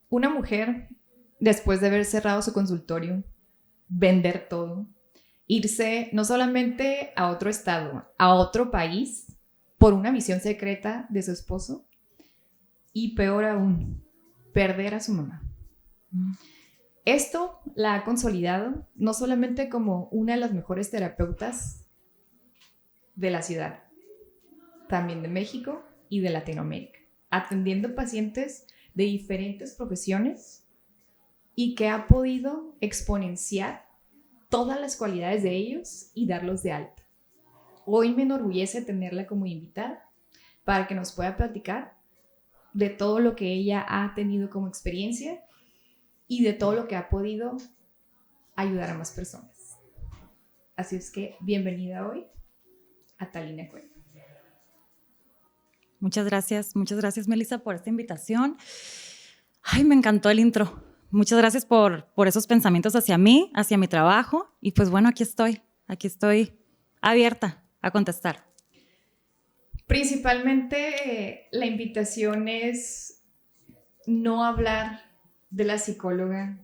Una mujer, después de haber cerrado su consultorio, vender todo, irse no solamente a otro estado, a otro país, por una misión secreta de su esposo, y peor aún, perder a su mamá. Esto la ha consolidado no solamente como una de las mejores terapeutas de la ciudad, también de México y de Latinoamérica, atendiendo pacientes de diferentes profesiones y que ha podido exponenciar todas las cualidades de ellos y darlos de alta. Hoy me enorgullece tenerla como invitada para que nos pueda platicar de todo lo que ella ha tenido como experiencia y de todo lo que ha podido ayudar a más personas. Así es que bienvenida hoy a Talina Cuenta. Muchas gracias, Melissa, por esta invitación. Ay, me encantó el intro. Muchas gracias por esos pensamientos hacia mí, hacia mi trabajo. Y pues bueno, aquí estoy abierta a contestar. Principalmente la invitación es no hablar de la psicóloga,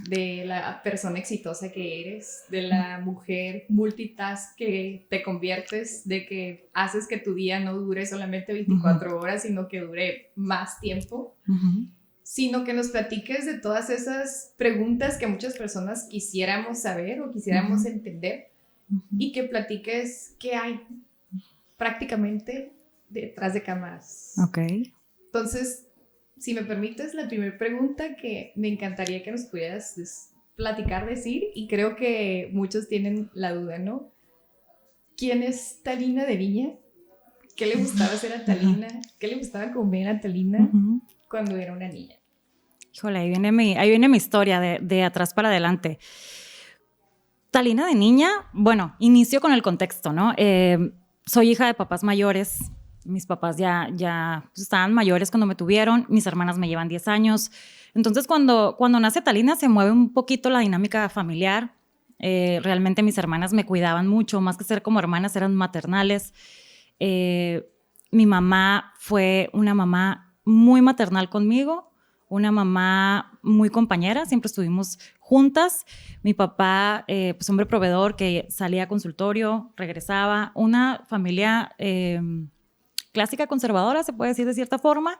de la persona exitosa que eres, de la mujer multitask que te conviertes, de que haces que tu día no dure solamente 24 horas, sino que dure más tiempo, sino que nos platiques de todas esas preguntas que muchas personas quisiéramos saber o quisiéramos entender, y que platiques qué hay prácticamente detrás de cámaras. Ok. Entonces, si me permites, la primera pregunta que me encantaría que nos pudieras platicar, decir, y creo que muchos tienen la duda, ¿no? ¿Quién es Talina de niña? ¿Qué le gustaba hacer a Talina? ¿Qué le gustaba comer a Talina cuando era una niña? Híjole, ahí viene mi historia de atrás para adelante. Talina de niña, bueno, inicio con el contexto, ¿no? Soy hija de papás mayores. Mis papás ya estaban mayores cuando me tuvieron. Mis hermanas me llevan 10 años. Entonces, cuando nace Talina, se mueve un poquito la dinámica familiar. Realmente mis hermanas me cuidaban mucho. Más que ser como hermanas, eran maternales. Mi mamá fue una mamá muy maternal conmigo, una mamá muy compañera. Siempre estuvimos juntas. Mi papá, pues hombre proveedor que salía a consultorio, regresaba. Una familia clásica conservadora, se puede decir de cierta forma.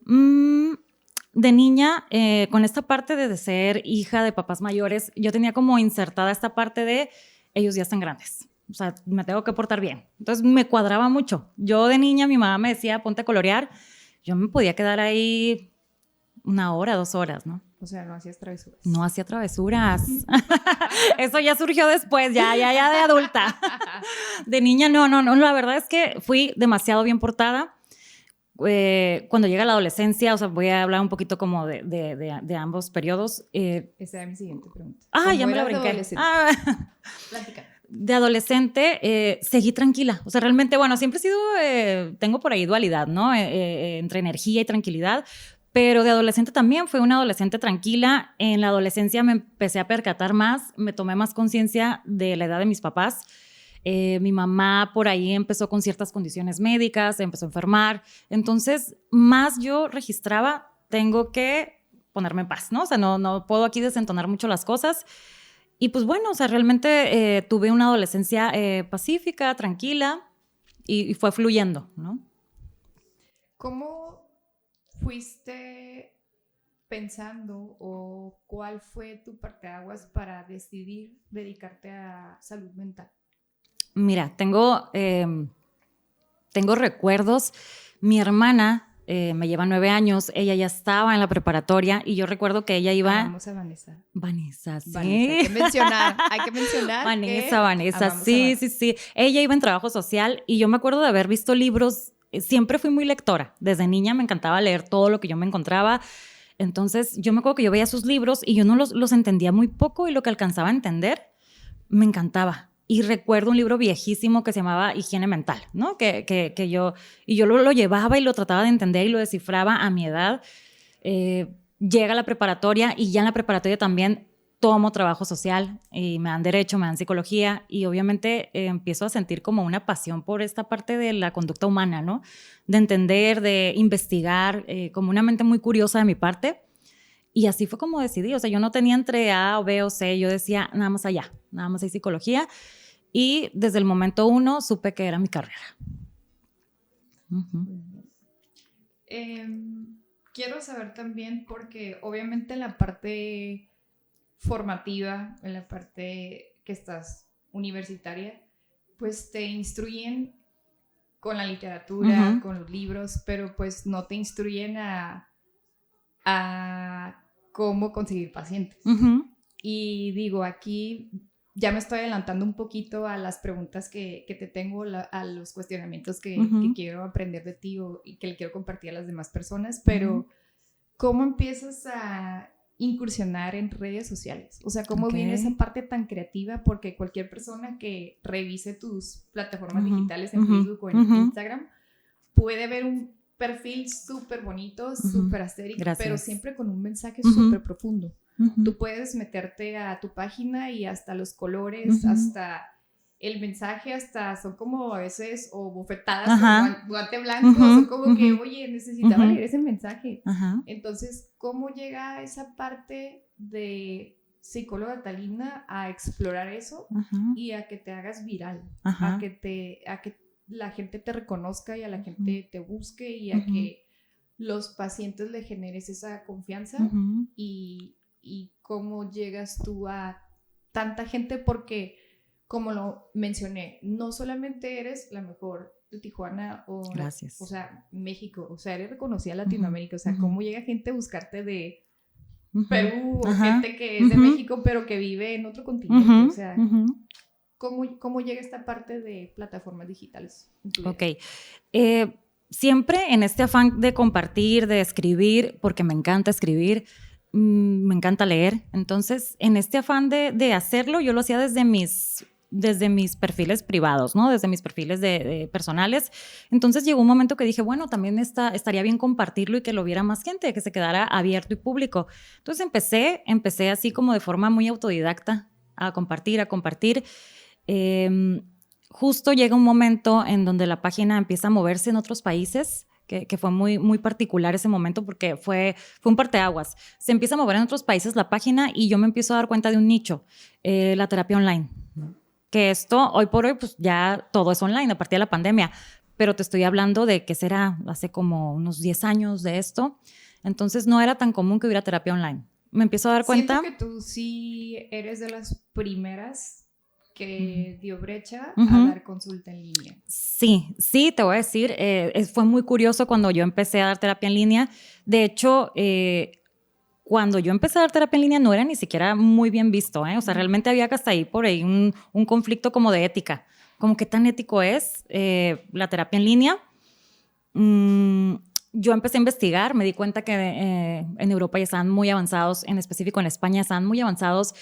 De niña, con esta parte de ser hija de papás mayores, yo tenía como insertada esta parte de ellos ya están grandes. O sea, me tengo que portar bien. Entonces me cuadraba mucho. Yo de niña, mi mamá me decía, ponte a colorear. Yo me podía quedar ahí 1 hora, 2 horas, ¿no? O sea, no hacías travesuras. No hacía travesuras. Eso ya surgió después, ya de adulta. De niña, no. La verdad es que fui demasiado bien portada. Cuando llega la adolescencia, o sea, voy a hablar un poquito como de ambos periodos. Esa era mi siguiente pregunta. Ya me la brinqué. Plática. De adolescente seguí tranquila. O sea, realmente, bueno, siempre he sido, tengo por ahí dualidad, ¿no? Entre energía y tranquilidad. Pero de adolescente también fui una adolescente tranquila. En la adolescencia me empecé a percatar más, me tomé más conciencia de la edad de mis papás. Mi mamá por ahí empezó con ciertas condiciones médicas, empezó a enfermar. Entonces, más yo registraba, tengo que ponerme en paz, ¿no? O sea, no puedo aquí desentonar mucho las cosas. Y pues bueno, o sea, realmente tuve una adolescencia pacífica, tranquila y fue fluyendo, ¿no? ¿Cómo fuiste pensando o cuál fue tu parteaguas para decidir dedicarte a salud mental? Mira, tengo recuerdos. Mi hermana me lleva 9 años, ella ya estaba en la preparatoria y yo recuerdo que ella iba... Amamos a Vanessa. Vanessa, sí. Vanessa, hay que mencionar. Vanessa, sí. Ella iba en trabajo social y yo me acuerdo de haber visto libros. Siempre fui muy lectora. Desde niña me encantaba leer todo lo que yo me encontraba. Entonces, yo me acuerdo que yo veía sus libros y yo no los entendía muy poco y lo que alcanzaba a entender me encantaba. Y recuerdo un libro viejísimo que se llamaba Higiene Mental, ¿no? Que yo lo llevaba y lo trataba de entender y lo descifraba a mi edad. Llega a la preparatoria y ya en la preparatoria también tomo trabajo social y me dan derecho, me dan psicología y obviamente empiezo a sentir como una pasión por esta parte de la conducta humana, ¿no? De entender, de investigar, como una mente muy curiosa de mi parte. Y así fue como decidí, o sea, yo no tenía entre A o B o C, yo decía nada más allá, nada más hay psicología. Y desde el momento 1 supe que era mi carrera. Quiero saber también, porque obviamente en la parte formativa, en la parte que estás universitaria, pues te instruyen con la literatura, con los libros, pero pues no te instruyen a cómo conseguir pacientes. Y digo, aquí ya me estoy adelantando un poquito a las preguntas que te tengo, a los cuestionamientos que quiero aprender de ti y que le quiero compartir a las demás personas, pero ¿cómo empiezas a incursionar en redes sociales? O sea, ¿cómo viene esa parte tan creativa? Porque cualquier persona que revise tus plataformas digitales en Facebook o en Instagram puede ver un perfil súper bonito, súper astérico, pero siempre con un mensaje súper profundo. Tú puedes meterte a tu página y hasta los colores, hasta el mensaje, hasta son como a veces o bofetadas con guante blanco, son como que, oye, necesitaba leer ese mensaje. Entonces, ¿cómo llega esa parte de psicóloga Talina a explorar eso y a que te hagas viral, a que la gente te reconozca y a la gente te busque y a que los pacientes le generes esa confianza y cómo llegas tú a tanta gente? Porque, como lo mencioné, no solamente eres la mejor de Tijuana o sea, México, o sea, eres reconocida en Latinoamérica, o sea, cómo llega gente a buscarte de Perú o gente que es de México pero que vive en otro continente, o sea, ¿cómo llega esta parte de plataformas digitales en tu vida? Ok, siempre en este afán de compartir, de escribir, porque me encanta escribir, me encanta leer, entonces en este afán de hacerlo, yo lo hacía desde mis perfiles privados, ¿no? Desde mis perfiles de personales. Entonces llegó un momento que dije, bueno, también estaría bien compartirlo y que lo viera más gente, que se quedara abierto y público. Entonces empecé así como de forma muy autodidacta a compartir. Justo llega un momento en donde la página empieza a moverse en otros países, que fue muy, muy particular ese momento porque fue un parteaguas. Se empieza a mover en otros países la página y yo me empiezo a dar cuenta de un nicho, la terapia online. Que esto, hoy por hoy, pues ya todo es online a partir de la pandemia, pero te estoy hablando de que será hace como unos 10 años de esto, entonces no era tan común que hubiera terapia online. Me empiezo a dar cuenta... Siento que tú sí eres de las primeras que dio brecha a dar consulta en línea. Sí, te voy a decir, fue muy curioso cuando yo empecé a dar terapia en línea. De hecho, cuando yo empecé a dar terapia en línea no era ni siquiera muy bien visto, o sea, realmente había hasta ahí por ahí un conflicto como de ética, como qué tan ético es la terapia en línea. Yo empecé a investigar, me di cuenta que en Europa ya estaban muy avanzados, en específico en España estaban muy avanzados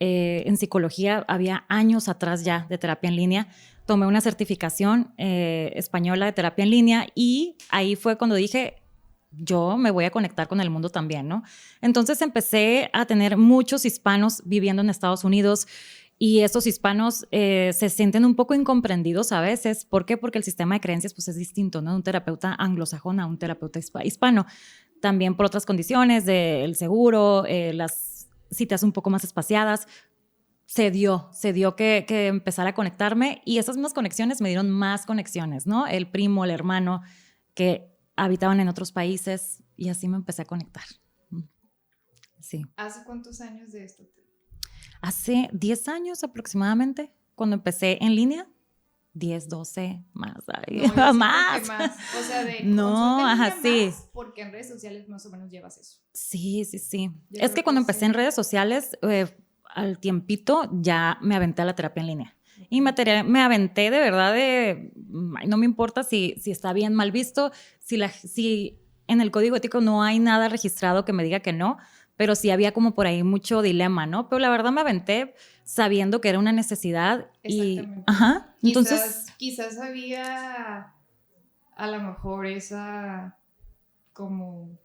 en psicología, había años atrás ya de terapia en línea. Tomé una certificación española de terapia en línea y ahí fue cuando dije, yo me voy a conectar con el mundo también, ¿no? Entonces empecé a tener muchos hispanos viviendo en Estados Unidos y estos hispanos se sienten un poco incomprendidos a veces. ¿Por qué? Porque el sistema de creencias pues, es distinto, ¿no? De un terapeuta anglosajón a un terapeuta hispano. También por otras condiciones del seguro, las citas un poco más espaciadas. Se dio que empezara a conectarme y esas mismas conexiones me dieron más conexiones, ¿no? El primo, el hermano que habitaban en otros países y así me empecé a conectar. Sí. ¿Hace cuántos años de esto? Hace 10 años aproximadamente, cuando empecé en línea. 10, 12, más. Ay, no, más. O sea, de no, ajá, sí. Más, porque en redes sociales más o menos llevas eso. Sí. Es que cuando empecé en redes sociales, al tiempito ya me aventé a la terapia en línea. Y me aventé de verdad no me importa si está bien, mal visto, si en el código ético no hay nada registrado que me diga que no, pero sí había como por ahí mucho dilema, ¿no? Pero la verdad me aventé sabiendo que era una necesidad. Exactamente. Entonces... Quizás había a lo mejor esa como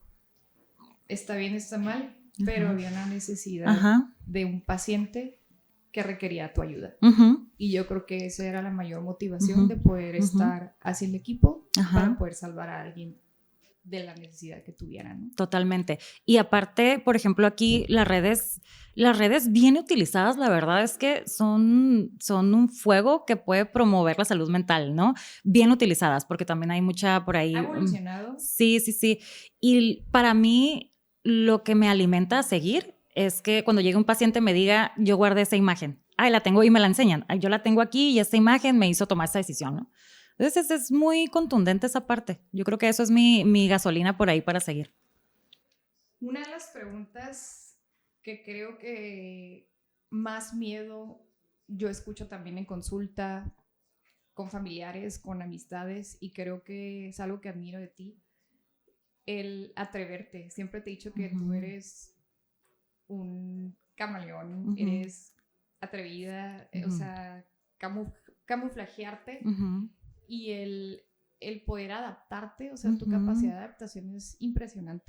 está bien, está mal, pero había una necesidad de un paciente que requería tu ayuda. Y yo creo que esa era la mayor motivación de poder estar haciendo equipo para poder salvar a alguien de la necesidad que tuvieran, ¿no? Totalmente. Y aparte, por ejemplo, aquí las redes bien utilizadas, la verdad es que son un fuego que puede promover la salud mental, ¿no? Bien utilizadas, porque también hay mucha por ahí. ¿Ha evolucionado? Sí. Y para mí, lo que me alimenta a seguir es que cuando llegue un paciente me diga, yo guardé esa imagen. Ay, la tengo y me la enseñan. Ay, yo la tengo aquí y esta imagen me hizo tomar esa decisión, ¿no? Entonces es muy contundente esa parte. Yo creo que eso es mi gasolina por ahí para seguir. Una de las preguntas que creo que más miedo yo escucho también en consulta, con familiares, con amistades, y creo que es algo que admiro de ti, el atreverte. Siempre te he dicho que tú eres un camaleón, eres atrevida, o sea, camuflajearte. Y el poder adaptarte, o sea, tu capacidad de adaptación es impresionante.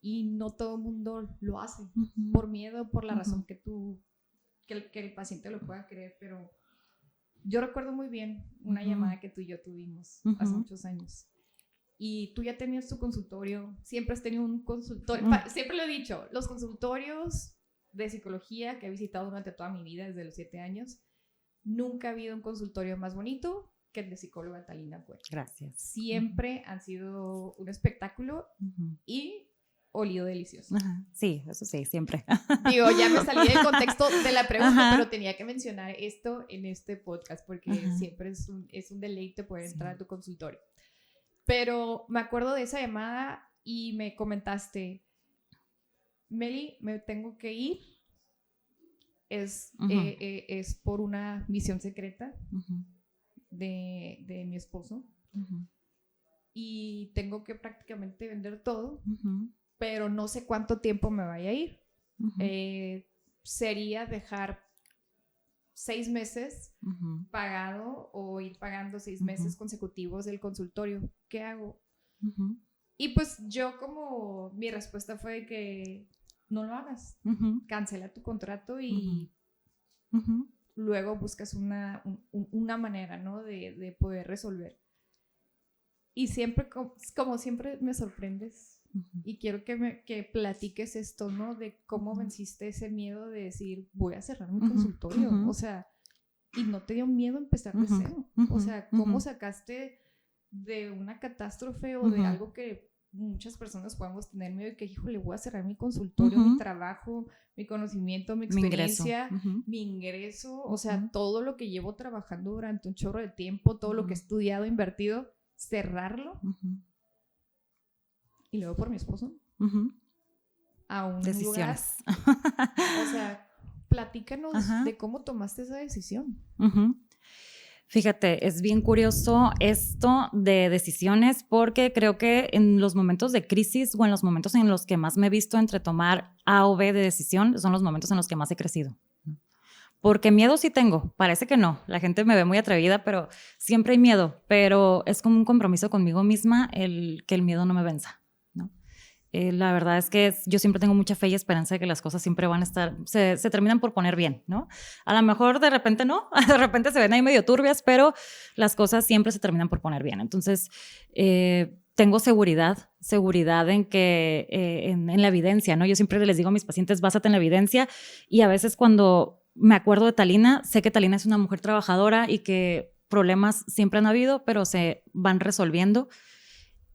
Y no todo el mundo lo hace, por miedo, por la razón que el paciente lo pueda creer. Pero yo recuerdo muy bien una llamada que tú y yo tuvimos hace muchos años. Y tú ya tenías tu consultorio, siempre has tenido un consultorio, siempre lo he dicho, los consultorios de psicología que he visitado durante toda mi vida, desde los 7 años, nunca ha habido un consultorio más bonito que el de psicóloga Talina Cuer. Gracias. Siempre han sido un espectáculo y olido delicioso. Sí, eso sí, siempre. Digo, ya me salí del contexto de la pregunta, pero tenía que mencionar esto en este podcast porque siempre es un deleite poder entrar a tu consultorio. Pero me acuerdo de esa llamada y me comentaste, Meli, me tengo que ir. Es por una misión secreta de mi esposo. Y tengo que prácticamente vender todo, pero no sé cuánto tiempo me vaya a ir. Sería dejar 6 meses pagado o ir pagando 6 meses consecutivos del consultorio. ¿Qué hago? Y pues yo, como mi respuesta fue que no lo hagas, cancela tu contrato y luego buscas una manera, ¿no? de poder resolver. Y siempre, como siempre me sorprendes, y quiero que platiques esto, ¿no? De cómo venciste ese miedo de decir, voy a cerrar mi consultorio, o sea, y no te dio miedo empezar de cero, o sea, cómo sacaste de una catástrofe o de algo que muchas personas podemos tener miedo, y que, híjole, voy a cerrar mi consultorio, mi trabajo, mi conocimiento, mi experiencia, mi ingreso, o sea, todo lo que llevo trabajando durante un chorro de tiempo, todo lo que he estudiado, invertido, cerrarlo. Y luego por mi esposo a un decisiones. Lugar. O sea, platícanos de cómo tomaste esa decisión. Fíjate, es bien curioso esto de decisiones, porque creo que en los momentos de crisis o en los momentos en los que más me he visto entre tomar A o B de decisión son los momentos en los que más he crecido. Porque miedo sí tengo, parece que no, la gente me ve muy atrevida, pero siempre hay miedo, pero es como un compromiso conmigo misma que el miedo no me venza, ¿no? La verdad es que yo siempre tengo mucha fe y esperanza de que las cosas siempre van a estar, se terminan por poner bien, ¿no? A lo mejor de repente no, de repente se ven ahí medio turbias, pero las cosas siempre se terminan por poner bien. Entonces, tengo seguridad en que, en la evidencia, ¿no? Yo siempre les digo a mis pacientes, básate en la evidencia, y a veces cuando me acuerdo de Talina, sé que Talina es una mujer trabajadora y que problemas siempre han habido, pero se van resolviendo.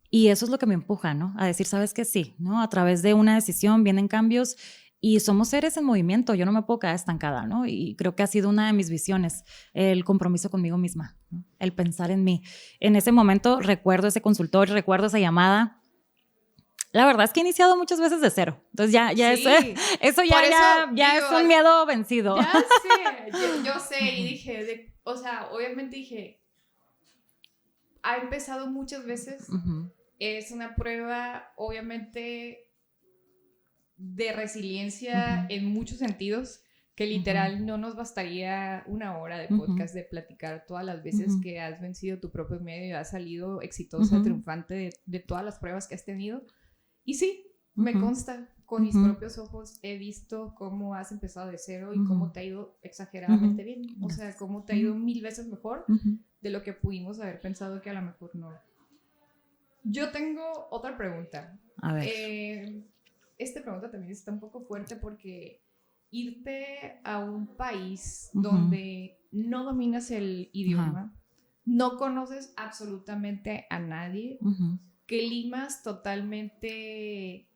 Y eso es lo que me empuja, ¿no? A decir, ¿sabes qué? Sí, ¿no? A través de una decisión vienen cambios y somos seres en movimiento. Yo no me puedo quedar estancada, ¿no? Y creo que ha sido una de mis visiones, el compromiso conmigo misma, ¿no? El pensar en mí. En ese momento recuerdo ese consultorio, recuerdo esa llamada. La verdad es que he iniciado muchas veces de cero. Entonces ya sí. eso ya es un miedo vencido. Ya sé, yo sé, y dije, o sea, obviamente dije, ha empezado muchas veces. Es una prueba, obviamente, de resiliencia en muchos sentidos, que literal no nos bastaría una hora de podcast de platicar todas las veces que has vencido tu propio miedo y has salido exitosa, triunfante de todas las pruebas que has tenido. Y sí, me consta, con mis propios ojos he visto cómo has empezado de cero y cómo te ha ido exageradamente bien. O sea, cómo te ha ido 1000 veces mejor de lo que pudimos haber pensado que a lo mejor no. Yo tengo otra pregunta. A ver. Esta pregunta también está un poco fuerte porque irte a un país Ujú. donde no dominas el idioma, no conoces absolutamente a nadie, Ujú. climas totalmente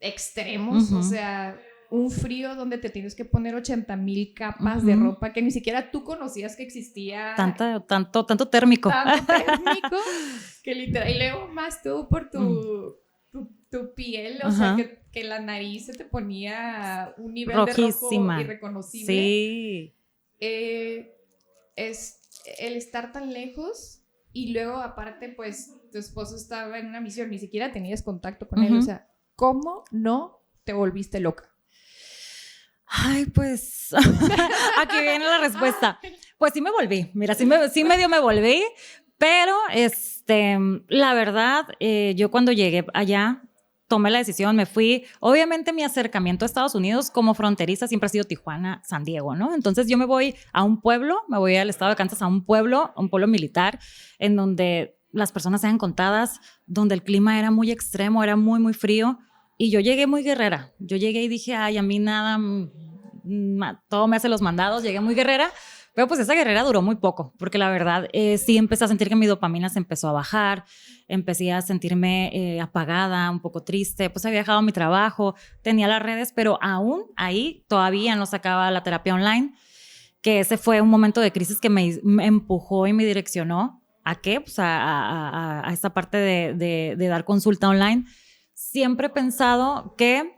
extremos, Ujú. o sea, un frío donde te tienes que poner 80,000 capas Ujú. de ropa que ni siquiera tú conocías que existía. Tanto térmico. Tanto térmico que literal, y luego más tú por tu piel, o sea, Ajá. que la nariz se te ponía un nivel de rojo Rojísima. irreconocible. Sí. Es el estar tan lejos y luego aparte pues tu esposo estaba en una misión, ni siquiera tenías contacto con él, Ujú. o sea, ¿cómo no te volviste loca? Ay, pues aquí viene la respuesta. Pues sí me volví, mira, sí medio me volví, pero la verdad, yo cuando llegué allá, tomé la decisión, me fui. Obviamente mi acercamiento a Estados Unidos como fronteriza siempre ha sido Tijuana, San Diego, ¿no? Entonces yo me voy a un pueblo, me voy al estado de Kansas a un pueblo militar, en donde las personas sean contadas, donde el clima era muy extremo, era muy, muy frío. Y yo llegué muy guerrera. Yo llegué y dije, ay, a mí nada, todo me hace los mandados. Llegué muy guerrera, pero pues esa guerrera duró muy poco, porque la verdad sí empecé a sentir que mi dopamina se empezó a bajar, empecé a sentirme apagada, un poco triste, pues había dejado mi trabajo, tenía las redes, pero aún ahí todavía no sacaba la terapia online, que ese fue un momento de crisis que me empujó y me direccionó. ¿A qué? Pues a esta parte de dar consulta online. Siempre he pensado que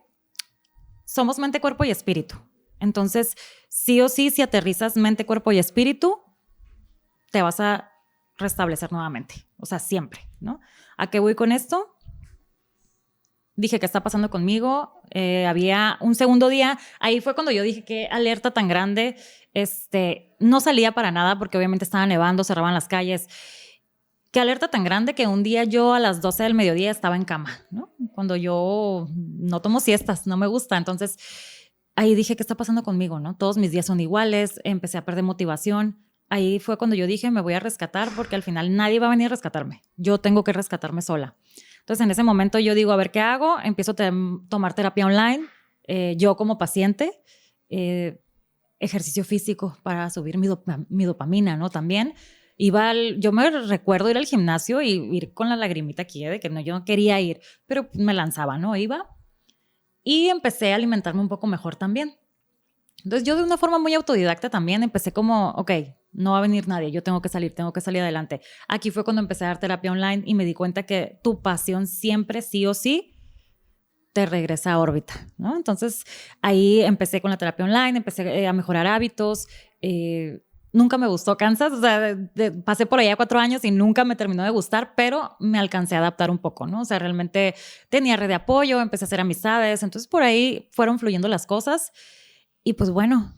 somos mente, cuerpo y espíritu. Entonces, sí o sí, si aterrizas mente, cuerpo y espíritu, te vas a restablecer nuevamente. O sea, siempre, ¿no? ¿A qué voy con esto? Dije, ¿qué está pasando conmigo? Había un segundo día, ahí fue cuando yo dije, qué alerta tan grande. No salía para nada porque obviamente estaba nevando, cerraban las calles. Qué alerta tan grande que un día yo a las 12 del mediodía estaba en cama, ¿no? Cuando yo no tomo siestas, no me gusta. Entonces, ahí dije, ¿qué está pasando conmigo, no? Todos mis días son iguales, empecé a perder motivación. Ahí fue cuando yo dije, me voy a rescatar porque al final nadie va a venir a rescatarme. Yo tengo que rescatarme sola. Entonces, en ese momento yo digo, a ver, ¿qué hago? Empiezo a tomar terapia online, yo como paciente, ejercicio físico para subir mi dopamina, ¿no? También. Yo me recuerdo ir al gimnasio y ir con la lagrimita aquí de que no, yo no quería ir, pero me lanzaba, ¿no? Iba y empecé a alimentarme un poco mejor también. Entonces yo de una forma muy autodidacta también empecé como, ok, no va a venir nadie, yo tengo que salir adelante. Aquí fue cuando empecé a dar terapia online y me di cuenta que tu pasión siempre, sí o sí, te regresa a órbita, ¿no? Entonces ahí empecé con la terapia online, empecé a mejorar hábitos. Nunca me gustó Kansas, o sea, pasé por allá 4 años y nunca me terminó de gustar, pero me alcancé a adaptar un poco, ¿no? O sea, realmente tenía red de apoyo, empecé a hacer amistades, entonces por ahí fueron fluyendo las cosas. Y pues bueno,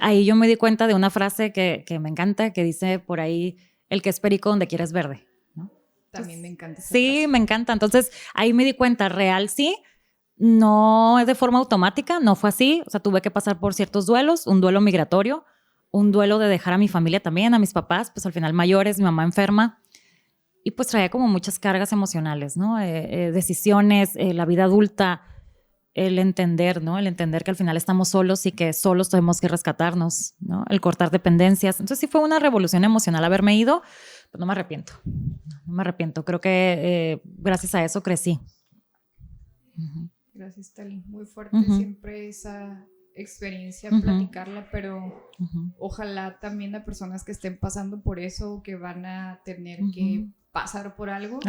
ahí yo me di cuenta de una frase que me encanta, que dice por ahí, el que es perico donde quiera es verde, ¿no? También me encanta esa Sí, frase. me encanta. Entonces ahí me di cuenta, real sí, no es de forma automática, no fue así. O sea, tuve que pasar por ciertos duelos, un duelo migratorio, un duelo de dejar a mi familia también, a mis papás, pues al final mayores, mi mamá enferma. Y pues traía como muchas cargas emocionales, ¿no? Decisiones, la vida adulta, el entender, ¿no? El entender que al final estamos solos y que solos tenemos que rescatarnos, ¿no? El cortar dependencias. Entonces sí fue una revolución emocional haberme ido, pero no me arrepiento. No me arrepiento. Creo que gracias a eso crecí. Uh-huh. Gracias, Tali. Muy fuerte siempre esa experiencia, platicarla, pero ojalá también a personas que estén pasando por eso, que van a tener que pasar por algo,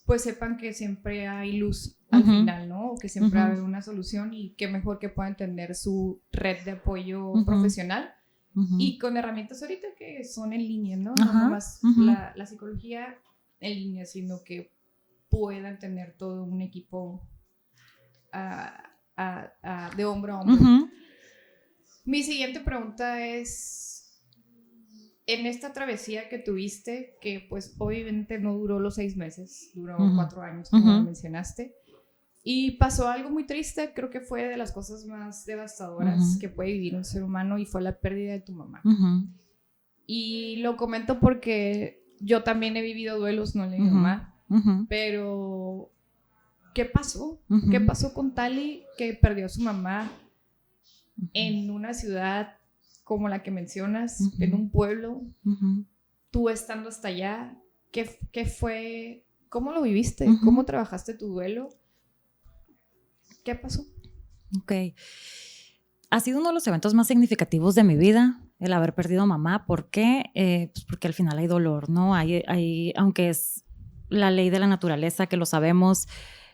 pues sepan que siempre hay luz al final, ¿no? O que siempre va a haber una solución y qué mejor que puedan tener su red de apoyo profesional y con herramientas ahorita que son en línea, ¿no? No nomás la psicología en línea, sino que puedan tener todo un equipo de hombro a hombro. Mi siguiente pregunta es, en esta travesía que tuviste, que pues obviamente no duró los 6 meses, duró 4 años, como mencionaste, y pasó algo muy triste, creo que fue de las cosas más devastadoras que puede vivir un ser humano y fue la pérdida de tu mamá. Y lo comento porque yo también he vivido duelos, no le mi mamá, pero ¿qué pasó? ¿Qué pasó con Tali que perdió a su mamá en una ciudad como la que mencionas, en un pueblo, tú estando hasta allá? ¿Qué fue? ¿Cómo lo viviste? ¿Cómo trabajaste tu duelo? ¿Qué pasó? Ok. Ha sido uno de los eventos más significativos de mi vida, el haber perdido a mamá. ¿Por qué? Pues porque al final hay dolor, ¿no? Aunque es la ley de la naturaleza, que lo sabemos,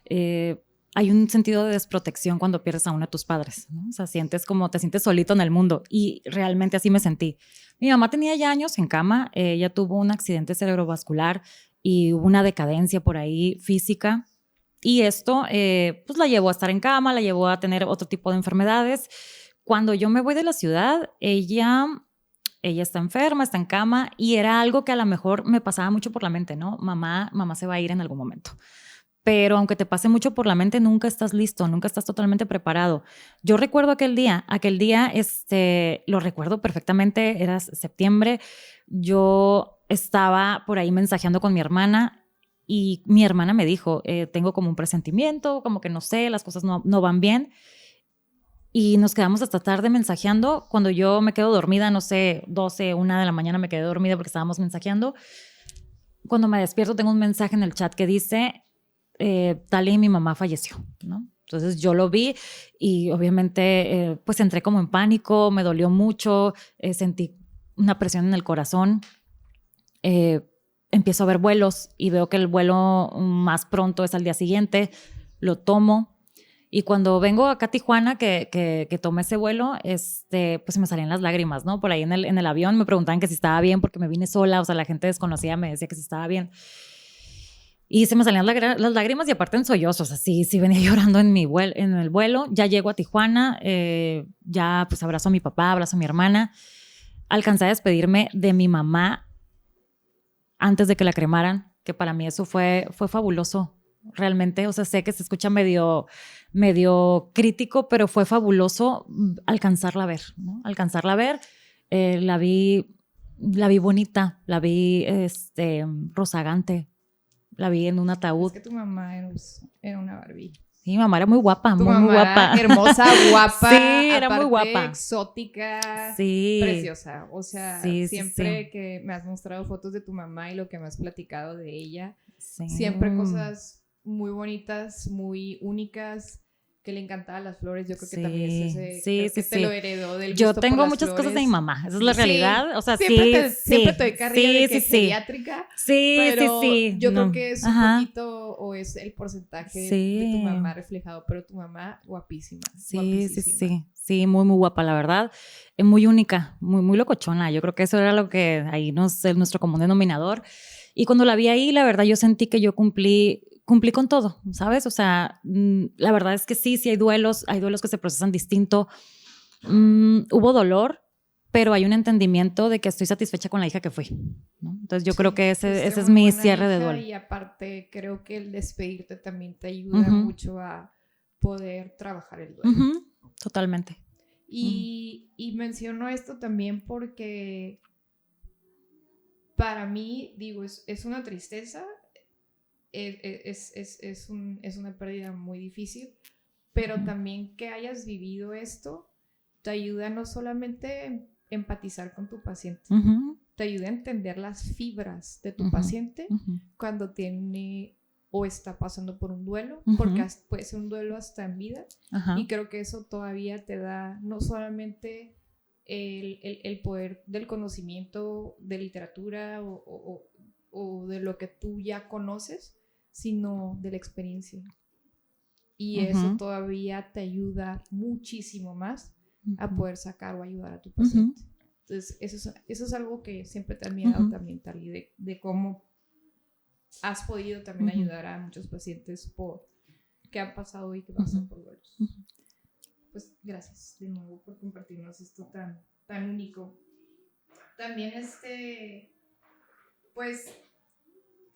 hay un sentido de desprotección cuando pierdes a uno de tus padres, ¿no? O sea, te sientes solito en el mundo, y realmente así me sentí. Mi mamá tenía ya años en cama, ella tuvo un accidente cerebrovascular y hubo una decadencia por ahí física, y esto pues la llevó a estar en cama, la llevó a tener otro tipo de enfermedades. Cuando yo me voy de la ciudad, ella está enferma, está en cama, y era algo que a lo mejor me pasaba mucho por la mente, ¿no? Mamá se va a ir en algún momento. Pero aunque te pase mucho por la mente, nunca estás listo, nunca estás totalmente preparado. Yo recuerdo aquel día, lo recuerdo perfectamente, era septiembre, yo estaba por ahí mensajeando con mi hermana, y mi hermana me dijo, tengo como un presentimiento, como que no sé, las cosas no van bien. Y nos quedamos hasta tarde mensajeando. Cuando yo me quedo dormida, no sé, 12, 1 de la mañana me quedé dormida porque estábamos mensajeando. Cuando me despierto tengo un mensaje en el chat que dice, Tali, mi mamá falleció, ¿no? Entonces yo lo vi y obviamente pues entré como en pánico, me dolió mucho, sentí una presión en el corazón. Empiezo a ver vuelos y veo que el vuelo más pronto es al día siguiente, lo tomo. Y cuando vengo acá a Tijuana, que tomé ese vuelo, pues me salían las lágrimas, ¿no? Por ahí en el avión me preguntaban que si estaba bien, porque me vine sola, o sea, la gente desconocida me decía que si estaba bien. Y se me salían las lágrimas, y aparte en sollozos, así, sí venía llorando en el vuelo. Ya llego a Tijuana, ya pues abrazo a mi papá, abrazo a mi hermana. Alcancé a despedirme de mi mamá antes de que la cremaran, que para mí eso fue fabuloso. Realmente, o sea, sé que se escucha medio crítico, pero fue fabuloso alcanzarla a ver, ¿no? Alcanzarla a ver, la vi bonita, la vi rozagante, la vi en un ataúd. Es que tu mamá era una Barbie. Sí, mi mamá era muy guapa, tu muy mamá guapa. Era hermosa, guapa. Sí, era muy guapa. Exótica. Sí. Preciosa. O sea, sí, siempre que me has mostrado fotos de tu mamá y lo que me has platicado de ella, sí. Siempre cosas muy bonitas, muy únicas, que le encantaban las flores. Yo creo que también es ese, te lo heredó del gusto. Yo tengo por las muchas flores. cosas de mi mamá, esa es la realidad. O sea, siempre te doy carrilla de que geriátrica. Sí, pero sí. Yo creo que es un poquito, o es el porcentaje de tu mamá reflejado, pero tu mamá guapísima. Sí, muy, muy guapa, la verdad. Muy única, muy, muy locochona. Yo creo que eso era lo que ahí es nuestro común denominador. Y cuando la vi ahí, la verdad, yo sentí que yo cumplí con todo, ¿sabes? O sea, la verdad es que sí hay duelos que se procesan distinto. Hubo dolor, pero hay un entendimiento de que estoy satisfecha con la hija que fui, ¿no? Entonces yo creo que ese es mi cierre de duelo. Y aparte, creo que el despedirte también te ayuda mucho a poder trabajar el duelo. Totalmente. Y menciono esto también porque para mí, digo, es una tristeza, es una pérdida muy difícil, pero también que hayas vivido esto te ayuda no solamente a empatizar con tu paciente, te ayuda a entender las fibras de tu paciente cuando tiene o está pasando por un duelo, porque puede ser un duelo hasta en vida, y creo que eso todavía te da no solamente el poder del conocimiento de literatura o de lo que tú ya conoces, sino de la experiencia. Y eso todavía te ayuda muchísimo más a poder sacar o ayudar a tu paciente. Entonces, eso es algo que siempre te he admirado también, Tali, de cómo has podido también ayudar a muchos pacientes que han pasado y que pasan por duelos. Pues gracias de nuevo por compartirnos esto tan único. También pues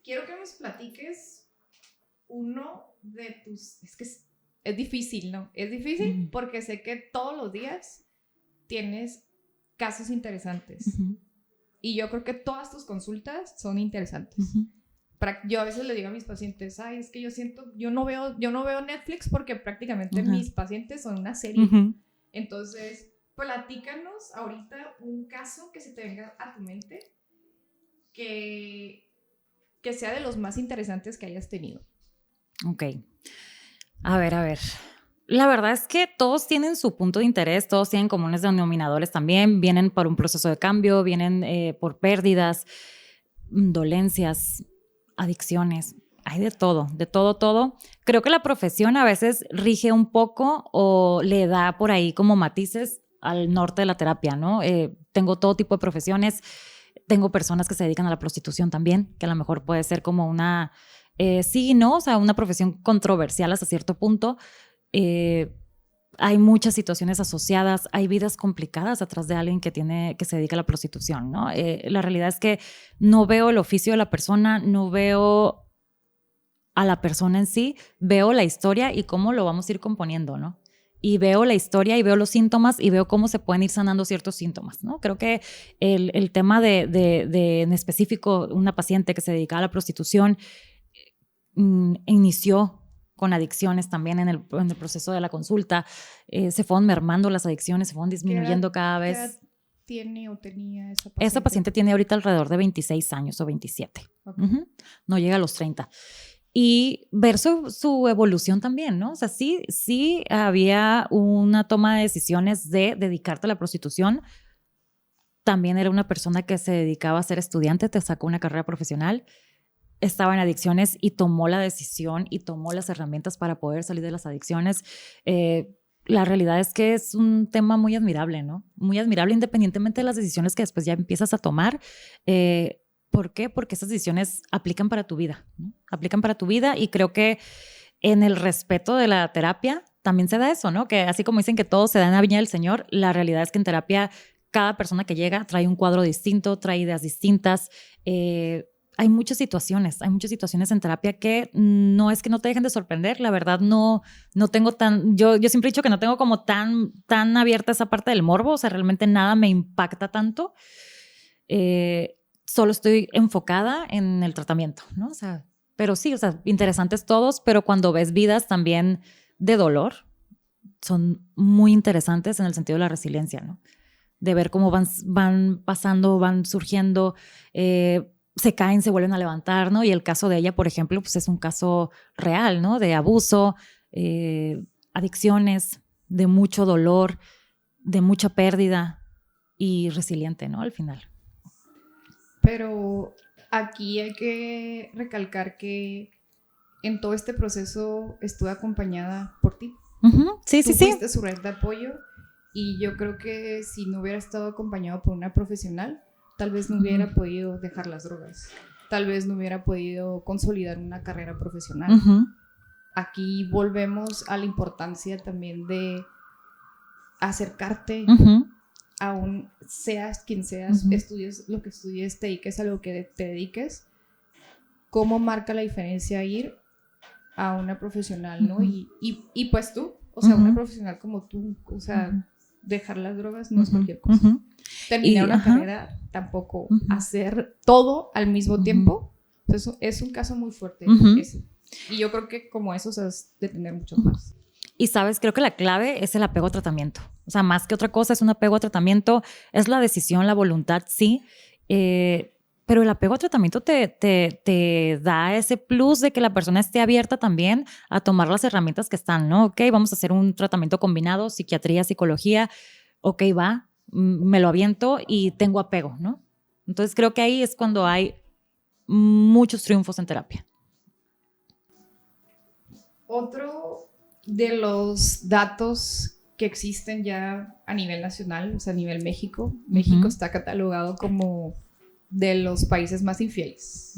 quiero que nos platiques uno de tus... Es que es difícil, ¿no? Es difícil porque sé que todos los días tienes casos interesantes. Y yo creo que todas tus consultas son interesantes. Yo a veces le digo a mis pacientes, ay, es que yo no veo Netflix porque prácticamente mis pacientes son una serie. Entonces, platícanos ahorita un caso que se te venga a tu mente que sea de los más interesantes que hayas tenido. Ok. A ver. La verdad es que todos tienen su punto de interés, todos tienen comunes denominadores también, vienen por un proceso de cambio, vienen por pérdidas, dolencias, adicciones, hay de todo. Creo que la profesión a veces rige un poco o le da por ahí como matices al norte de la terapia, ¿no? Tengo todo tipo de profesiones, tengo personas que se dedican a la prostitución también, que a lo mejor puede ser como una, sí, ¿no? O sea, una profesión controversial hasta cierto punto. Hay muchas situaciones asociadas, hay vidas complicadas atrás de alguien que se dedica a la prostitución, ¿no? La realidad es que no veo el oficio de la persona, no veo a la persona en sí, veo la historia y cómo lo vamos a ir componiendo, ¿no? Y veo la historia y veo los síntomas y veo cómo se pueden ir sanando ciertos síntomas, ¿no? Creo que el tema de en específico, una paciente que se dedicaba a la prostitución inició con adicciones también en el proceso de la consulta. Se fueron mermando las adicciones, se fueron disminuyendo cada vez. ¿Qué edad tiene o tenía esa paciente? Esa paciente tiene ahorita alrededor de 26 años o 27. Okay. No llega a los 30. Y ver su evolución también, ¿no? O sea, sí había una toma de decisiones de dedicarte a la prostitución. También era una persona que se dedicaba a ser estudiante, te sacó una carrera profesional. Estaba en adicciones y tomó la decisión y tomó las herramientas para poder salir de las adicciones. La realidad es que es un tema muy admirable, ¿no? Muy admirable independientemente de las decisiones que después ya empiezas a tomar. ¿Por qué? Porque esas decisiones aplican para tu vida, ¿no? Aplican para tu vida y creo que en el respeto de la terapia también se da eso, ¿no? Que así como dicen que todo se da en la viña del Señor, la realidad es que en terapia cada persona que llega trae un cuadro distinto, trae ideas distintas. Hay muchas situaciones en terapia que no es que no te dejen de sorprender. La verdad no tengo yo siempre he dicho que no tengo como tan abierta esa parte del morbo, o sea, realmente nada me impacta tanto. Solo estoy enfocada en el tratamiento, ¿no? O sea, pero sí, o sea, interesantes todos, pero cuando ves vidas también de dolor, son muy interesantes en el sentido de la resiliencia, ¿no? De ver cómo van pasando, van surgiendo, se caen, se vuelven a levantar, ¿no? Y el caso de ella, por ejemplo, pues es un caso real, ¿no? De abuso, adicciones, de mucho dolor, de mucha pérdida y resiliente, ¿no? Al final. Pero aquí hay que recalcar que en todo este proceso estuve acompañada por ti. Sí. Tú fuiste su red de apoyo y yo creo que si no hubiera estado acompañado por una profesional, tal vez no hubiera podido dejar las drogas, tal vez no hubiera podido consolidar una carrera profesional. Aquí volvemos a la importancia también de acercarte, aún seas quien seas, estudies lo que estudies, te dediques a lo que te dediques, cómo marca la diferencia ir a una profesional, ¿no? Y pues tú, o sea, una profesional como tú, o sea, dejar las drogas no es cualquier cosa. Terminar una carrera tampoco, hacer todo al mismo tiempo, eso es un caso muy fuerte ese. Y yo creo que como eso se has de tener mucho más. Y sabes, creo que la clave es el apego a tratamiento. O sea, más que otra cosa es un apego a tratamiento, es la decisión, la voluntad, sí, pero el apego a tratamiento te da ese plus de que la persona esté abierta también a tomar las herramientas que están, ¿no? Ok, vamos a hacer un tratamiento combinado, psiquiatría, psicología, ok, va, me lo aviento y tengo apego, ¿no? Entonces creo que ahí es cuando hay muchos triunfos en terapia. Otro de los datos que existen ya a nivel nacional, o sea, a nivel México, México está catalogado como de los países más infieles.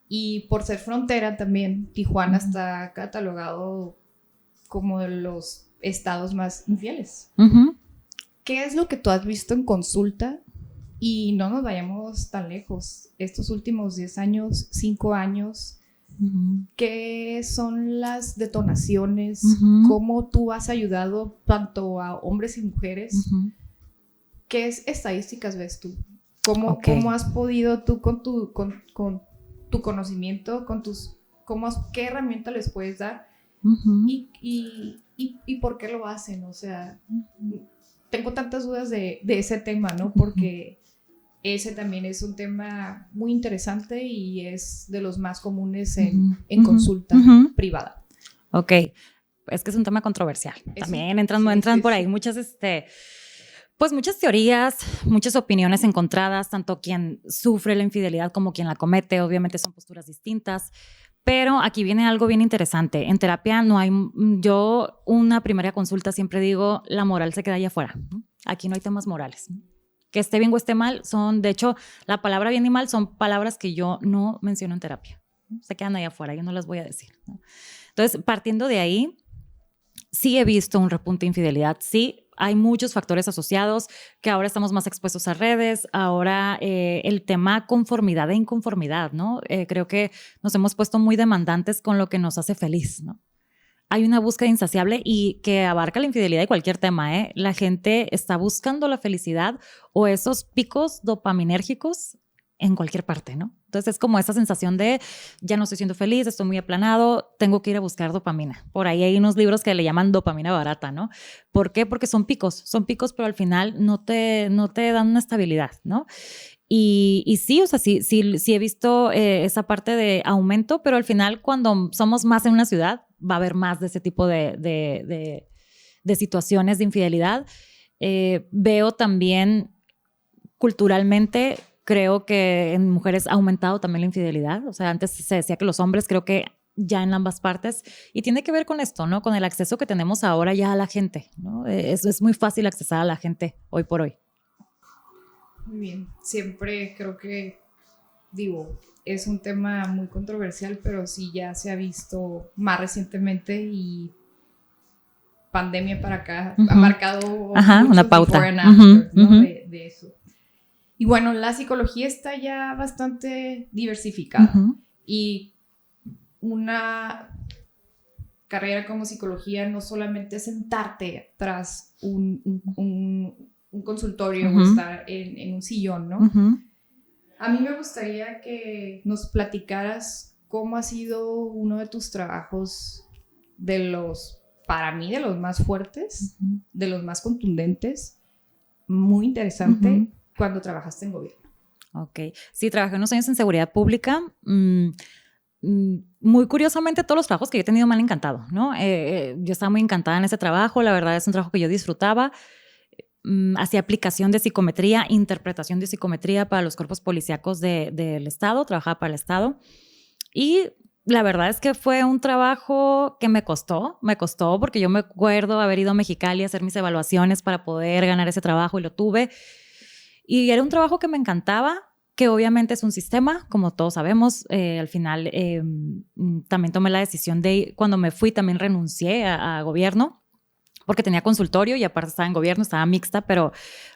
Y por ser frontera también, Tijuana está catalogado como de los estados más infieles. ¿Qué es lo que tú has visto en consulta? Y no nos vayamos tan lejos. Estos últimos 10 años, 5 años, ¿qué son las detonaciones? ¿Cómo tú has ayudado tanto a hombres y mujeres? ¿Qué estadísticas ves tú ¿Cómo has podido tú con tu conocimiento, qué herramienta les puedes dar? Y por qué lo hacen? O sea, tengo tantas dudas de ese tema, ¿no? Porque ese también es un tema muy interesante y es de los más comunes en consulta privada. Ok, es que es un tema controversial. También entran por ahí muchas, pues muchas teorías, muchas opiniones encontradas, tanto quien sufre la infidelidad como quien la comete. Obviamente son posturas distintas. Pero aquí viene algo bien interesante. En terapia yo una primera consulta siempre digo, la moral se queda allá afuera, ¿no? Aquí no hay temas morales, ¿no? Que esté bien o esté mal, de hecho, la palabra bien y mal son palabras que yo no menciono en terapia, ¿no? Se quedan allá afuera, yo no las voy a decir, ¿no? Entonces, partiendo de ahí, sí he visto un repunte de infidelidad, sí. Hay muchos factores asociados, que ahora estamos más expuestos a redes, ahora el tema conformidad e inconformidad, ¿no? Creo que nos hemos puesto muy demandantes con lo que nos hace feliz, ¿no? Hay una búsqueda insaciable y que abarca la infidelidad y cualquier tema, ¿eh? La gente está buscando la felicidad o esos picos dopaminérgicos en cualquier parte, ¿no? Entonces es como esa sensación de ya no estoy siendo feliz, estoy muy aplanado, tengo que ir a buscar dopamina. Por ahí hay unos libros que le llaman dopamina barata, ¿no? ¿Por qué? Porque son picos, pero al final no te dan una estabilidad, ¿no? Y sí, o sea, sí he visto esa parte de aumento, pero al final cuando somos más en una ciudad va a haber más de ese tipo de situaciones de infidelidad. Veo también culturalmente, creo que en mujeres ha aumentado también la infidelidad. O sea, antes se decía que los hombres, creo que ya en ambas partes, y tiene que ver con esto, ¿no? Con el acceso que tenemos ahora ya a la gente, ¿no? Es muy fácil accesar a la gente hoy por hoy. Muy bien, siempre creo que, es un tema muy controversial, pero sí ya se ha visto más recientemente y pandemia para acá ha marcado una pauta before and after, ¿no? De eso. Y bueno, la psicología está ya bastante diversificada y una carrera como psicología no solamente es sentarte tras un consultorio o estar en un sillón, ¿no? A mí me gustaría que nos platicaras cómo ha sido uno de tus trabajos para mí, de los más fuertes, de los más contundentes, muy interesante, cuando trabajaste en gobierno. Ok, sí, trabajé unos años en seguridad pública. Muy curiosamente, todos los trabajos que yo he tenido me han encantado, ¿no? Yo estaba muy encantada en ese trabajo, la verdad es un trabajo que yo disfrutaba. Hacía aplicación de psicometría, interpretación de psicometría para los cuerpos policíacos del Estado, trabajaba para el Estado. Y la verdad es que fue un trabajo que me costó porque yo me acuerdo haber ido a Mexicali a hacer mis evaluaciones para poder ganar ese trabajo y lo tuve. Y era un trabajo que me encantaba, que obviamente es un sistema, como todos sabemos. Al final también tomé la decisión cuando me fui, también renuncié a gobierno, porque tenía consultorio y aparte estaba en gobierno, estaba mixta, pero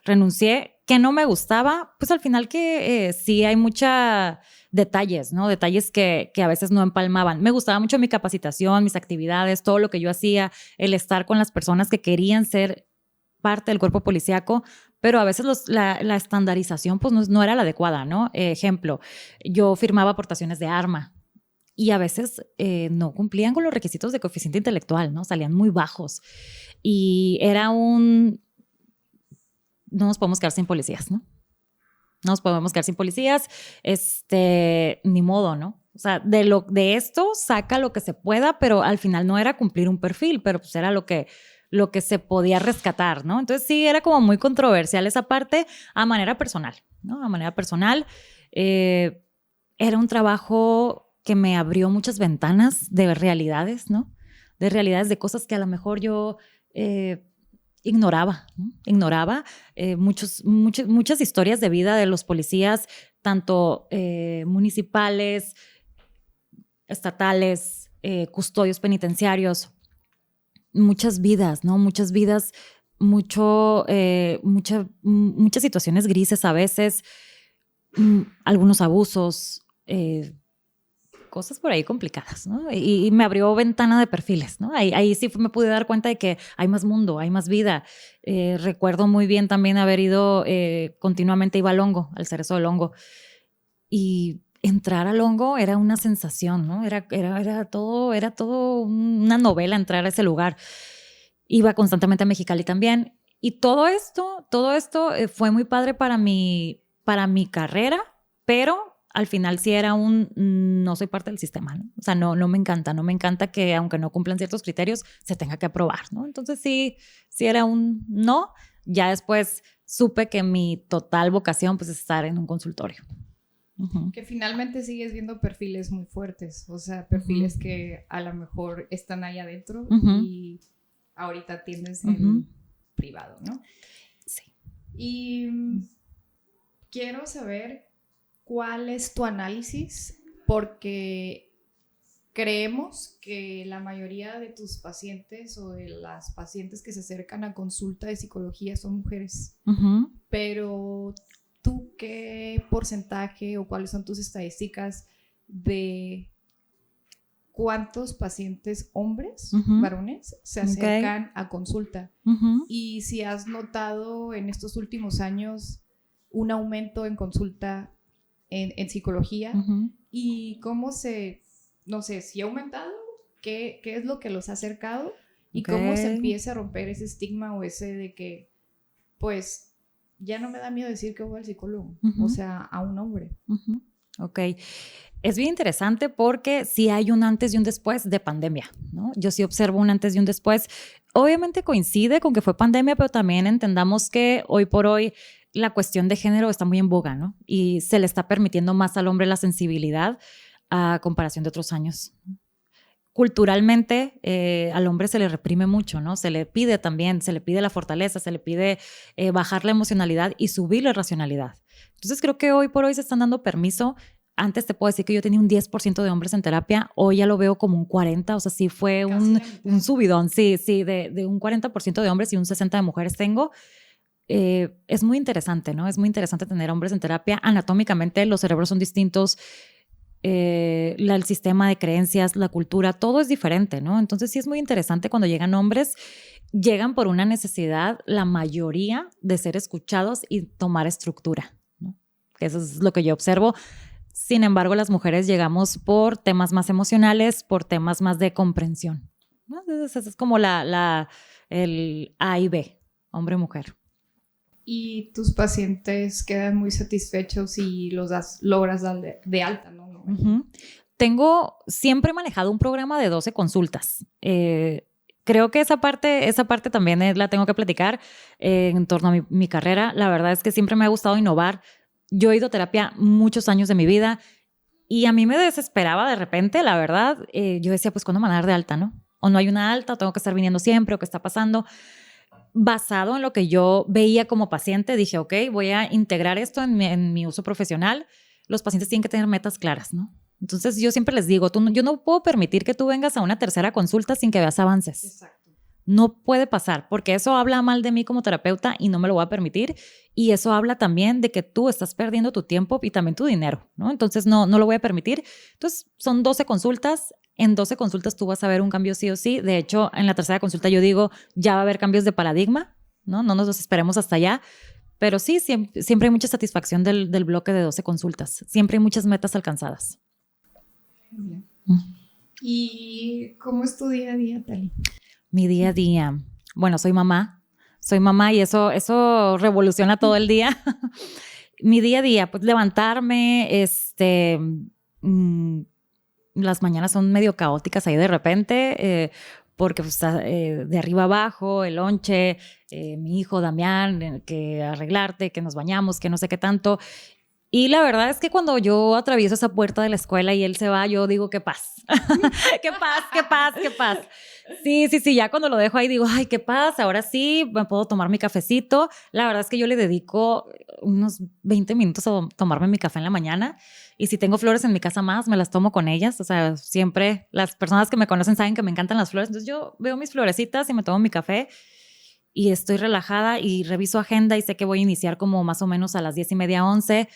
renuncié, que no me gustaba, pues al final que sí hay muchos detalles, ¿no? Detalles que a veces no empalmaban. Me gustaba mucho mi capacitación, mis actividades, todo lo que yo hacía, el estar con las personas que querían ser parte del cuerpo policíaco, pero a veces la estandarización pues no era la adecuada, ¿no? Ejemplo, yo firmaba aportaciones de arma, y a veces no cumplían con los requisitos de coeficiente intelectual, ¿no? Salían muy bajos. Y era no nos podemos quedar sin policías, ¿no? No nos podemos quedar sin policías, ni modo, ¿no? O sea, de esto saca lo que se pueda, pero al final no era cumplir un perfil, pero pues era lo que se podía rescatar, ¿no? Entonces sí, era como muy controversial esa parte a manera personal, ¿no? A manera personal, era un trabajo que me abrió muchas ventanas de realidades, ¿no? De realidades, de cosas que a lo mejor yo ignoraba, ¿no? Ignoraba muchas historias de vida de los policías, tanto municipales, estatales, custodios penitenciarios, muchas vidas, ¿no? Muchas vidas, muchas situaciones grises a veces, algunos abusos, cosas por ahí complicadas, ¿no? Y me abrió ventana de perfiles, ¿no? Ahí sí me pude dar cuenta de que hay más mundo, hay más vida. Recuerdo muy bien también haber ido, continuamente iba al hongo, al Cerezo del Hongo. Y entrar al hongo era una sensación, ¿no? Era todo una novela entrar a ese lugar. Iba constantemente a Mexicali también. Y todo esto fue muy padre para mi carrera, pero al final sí era no soy parte del sistema, ¿no? O sea, no me encanta que aunque no cumplan ciertos criterios, se tenga que aprobar, ¿no? Entonces sí era un no. Ya después supe que mi total vocación pues es estar en un consultorio. Uh-huh. Que finalmente sigues viendo perfiles muy fuertes, o sea, perfiles que a lo mejor están ahí adentro y ahorita atiendes en privado, ¿no? Sí. Y quiero saber cuál es tu análisis, porque creemos que la mayoría de tus pacientes o de las pacientes que se acercan a consulta de psicología son mujeres, pero ¿tú qué porcentaje o cuáles son tus estadísticas de cuántos pacientes hombres, varones, se acercan a consulta? Y si has notado en estos últimos años un aumento en consulta en psicología y cómo no sé, si ha aumentado, qué es lo que los ha acercado y cómo se empieza a romper ese estigma o ese de que, pues, ya no me da miedo decir que voy al psicólogo, o sea, a un hombre. Ok. Es bien interesante porque sí hay un antes y un después de pandemia, ¿no? Yo sí observo un antes y un después. Obviamente coincide con que fue pandemia, pero también entendamos que hoy por hoy la cuestión de género está muy en boga, ¿no? Y se le está permitiendo más al hombre la sensibilidad a comparación de otros años. Culturalmente al hombre se le reprime mucho, ¿no? Se le pide la fortaleza, se le pide bajar la emocionalidad y subir la racionalidad. Entonces creo que hoy por hoy se están dando permiso. Antes te puedo decir que yo tenía un 10% de hombres en terapia, hoy ya lo veo como un 40%, o sea, sí fue un subidón, sí, de un 40% de hombres y un 60% de mujeres tengo. Es muy interesante, ¿no? Es muy interesante tener hombres en terapia. Anatómicamente los cerebros son distintos, el sistema de creencias, la cultura, todo es diferente, ¿no? Entonces sí es muy interesante cuando llegan hombres, llegan por una necesidad, la mayoría, de ser escuchados y tomar estructura, ¿no? Eso es lo que yo observo. Sin embargo, las mujeres llegamos por temas más emocionales, por temas más de comprensión, ¿no? Entonces es como el A y B, hombre-mujer. Y tus pacientes quedan muy satisfechos y logras dar de alta, ¿no? Siempre he manejado un programa de 12 consultas. Creo que esa parte también la tengo que platicar en torno a mi carrera. La verdad es que siempre me ha gustado innovar. Yo he ido a terapia muchos años de mi vida y a mí me desesperaba de repente, la verdad. Yo decía, pues, ¿cuándo me van a dar de alta, no? O no hay una alta, o tengo que estar viniendo siempre, o qué está pasando. Basado en lo que yo veía como paciente, dije, ok, voy a integrar esto en mi uso profesional. Los pacientes tienen que tener metas claras, ¿no? Entonces yo siempre les digo, yo no puedo permitir que tú vengas a una tercera consulta sin que veas avances. Exacto. No puede pasar, porque eso habla mal de mí como terapeuta y no me lo voy a permitir. Y eso habla también de que tú estás perdiendo tu tiempo y también tu dinero, ¿no? Entonces no lo voy a permitir. Entonces son 12 consultas. En 12 consultas tú vas a ver un cambio sí o sí. De hecho, en la tercera consulta yo digo, ya va a haber cambios de paradigma, ¿no? No nos esperemos hasta allá. Pero sí, siempre hay mucha satisfacción del bloque de 12 consultas. Siempre hay muchas metas alcanzadas. Bien. ¿Y cómo es tu día a día, Tali? Mi día a día. Bueno, soy mamá y eso revoluciona todo el día. Mi día a día, pues levantarme, las mañanas son medio caóticas ahí de repente, porque pues, de arriba abajo, el lonche, mi hijo Damián, que arreglarte, que nos bañamos, que no sé qué tanto. Y la verdad es que cuando yo atravieso esa puerta de la escuela y él se va, yo digo, qué paz. Qué paz, qué paz, qué paz. Sí, ya cuando lo dejo ahí digo, ay, qué paz, ahora sí me puedo tomar mi cafecito. La verdad es que yo le dedico unos 20 minutos a tomarme mi café en la mañana, y si tengo flores en mi casa más, me las tomo con ellas. O sea, siempre las personas que me conocen saben que me encantan las flores, entonces yo veo mis florecitas y me tomo mi café y estoy relajada y reviso agenda y sé que voy a iniciar como más o menos a las 10:30, 11.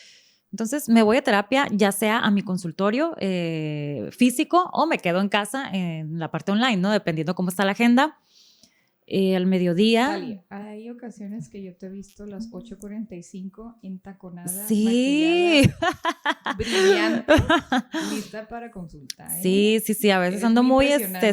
Entonces me voy a terapia, ya sea a mi consultorio físico o me quedo en casa en la parte online, ¿no? Dependiendo cómo está la agenda. Al mediodía. Talia, hay ocasiones que yo te he visto a las 8:45 entaconada, Sí. maquillada, brillante, lista para consultar. Sí, a veces ando muy,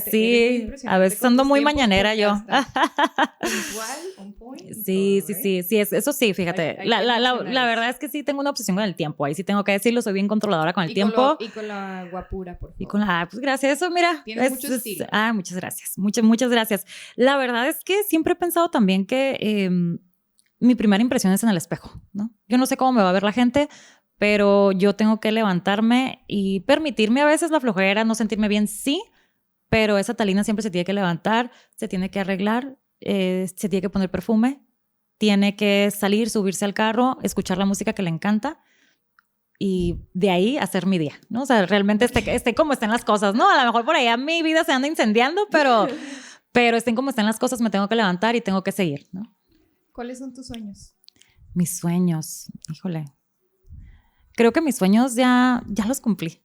sí, a veces ando muy mañanera yo. Puntual, on point. Sí, todo, sí, eso sí, fíjate. La verdad es que sí tengo una obsesión con el tiempo, ahí sí tengo que decirlo, soy bien controladora con el tiempo. Y con la guapura, por favor. Y con la, pues gracias, eso, mira. Tienes mucho estilo. Muchas gracias, muchas gracias. La verdad es que siempre he pensado también que mi primera impresión es en el espejo, ¿no? Yo no sé cómo me va a ver la gente, pero yo tengo que levantarme y permitirme a veces la flojera, no sentirme bien, sí, pero esa Talina siempre se tiene que levantar, se tiene que arreglar, se tiene que poner perfume, tiene que salir, subirse al carro, escuchar la música que le encanta y de ahí hacer mi día, ¿no? O sea, realmente esté como estén las cosas, ¿no? A lo mejor por allá mi vida se anda incendiando, pero estén como estén las cosas, me tengo que levantar y tengo que seguir, ¿no? ¿Cuáles son tus sueños? Mis sueños, híjole. Creo que mis sueños ya los cumplí.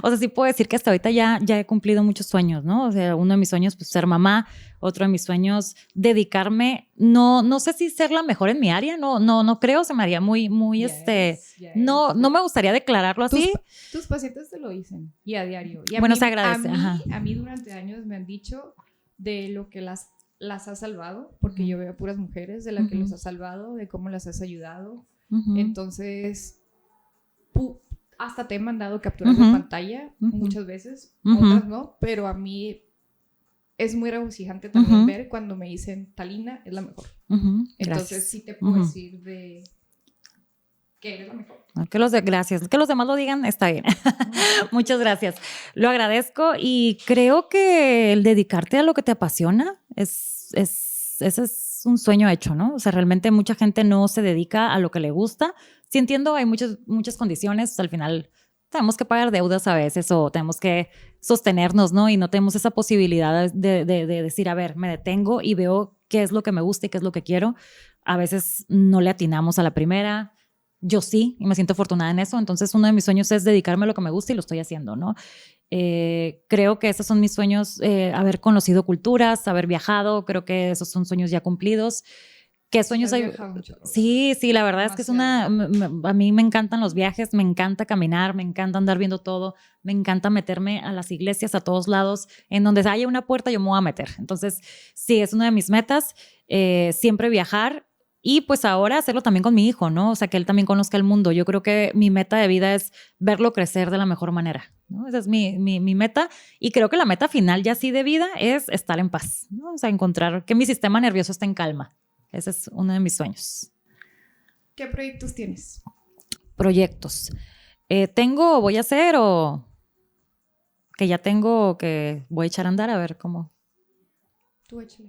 O sea, sí puedo decir que hasta ahorita ya he cumplido muchos sueños, ¿no? O sea, uno de mis sueños, pues, ser mamá. Otro de mis sueños, dedicarme. No sé si ser la mejor en mi área. No creo. Se me haría muy, no me gustaría declararlo así. Tus pacientes te lo dicen. Y a diario. Y bueno, se agradece. A mí durante años me han dicho de lo que las has salvado. Porque yo veo puras mujeres de las que los has salvado. De cómo las has ayudado. Entonces... hasta te he mandado capturas de pantalla muchas veces, otras no, pero a mí es muy regocijante también ver cuando me dicen Talina es la mejor. Entonces sí te puedo decir de que eres la mejor. Gracias. Que los demás lo digan está bien. Muchas gracias. Lo agradezco y creo que el dedicarte a lo que te apasiona ese es un sueño hecho, ¿no? O sea, realmente mucha gente no se dedica a lo que le gusta. Sí entiendo, hay muchas condiciones. Al final tenemos que pagar deudas a veces o tenemos que sostenernos, ¿no? Y no tenemos esa posibilidad de decir, a ver, me detengo y veo qué es lo que me gusta y qué es lo que quiero. A veces no le atinamos a la primera. Yo sí, y me siento afortunada en eso. Entonces, uno de mis sueños es dedicarme a lo que me gusta y lo estoy haciendo, ¿no? Creo que esos son mis sueños, haber conocido culturas, haber viajado. Creo que esos son sueños ya cumplidos. ¿Qué sueños hay? Sí, la verdad es que a mí me encantan los viajes, me encanta caminar, me encanta andar viendo todo, me encanta meterme a las iglesias, a todos lados, en donde haya una puerta yo me voy a meter. Entonces, sí, es una de mis metas, siempre viajar y pues ahora hacerlo también con mi hijo, ¿no? O sea, que él también conozca el mundo. Yo creo que mi meta de vida es verlo crecer de la mejor manera, ¿no? Esa es mi meta y creo que la meta final ya sí de vida es estar en paz, ¿no? O sea, encontrar que mi sistema nervioso esté en calma. Ese es uno de mis sueños. ¿Qué proyectos tienes? Proyectos. Voy a hacer o que ya tengo que voy a echar a andar a ver cómo. Tú échale.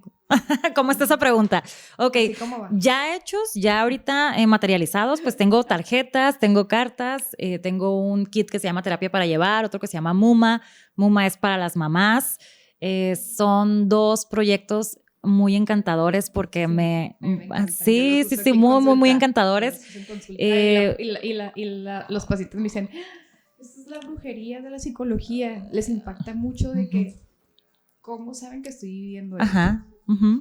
¿Cómo está esa pregunta? Ok, ¿Cómo va? Ya hechos, ya ahorita materializados, pues tengo tarjetas, tengo cartas, tengo un kit que se llama Terapia para Llevar, otro que se llama Muma. Muma es para las mamás. Son 2 proyectos muy encantadores porque sí, muy encantadores. Los pacientes me dicen, esta es la brujería de la psicología. Les impacta mucho de que, ¿cómo saben que estoy viviendo esto?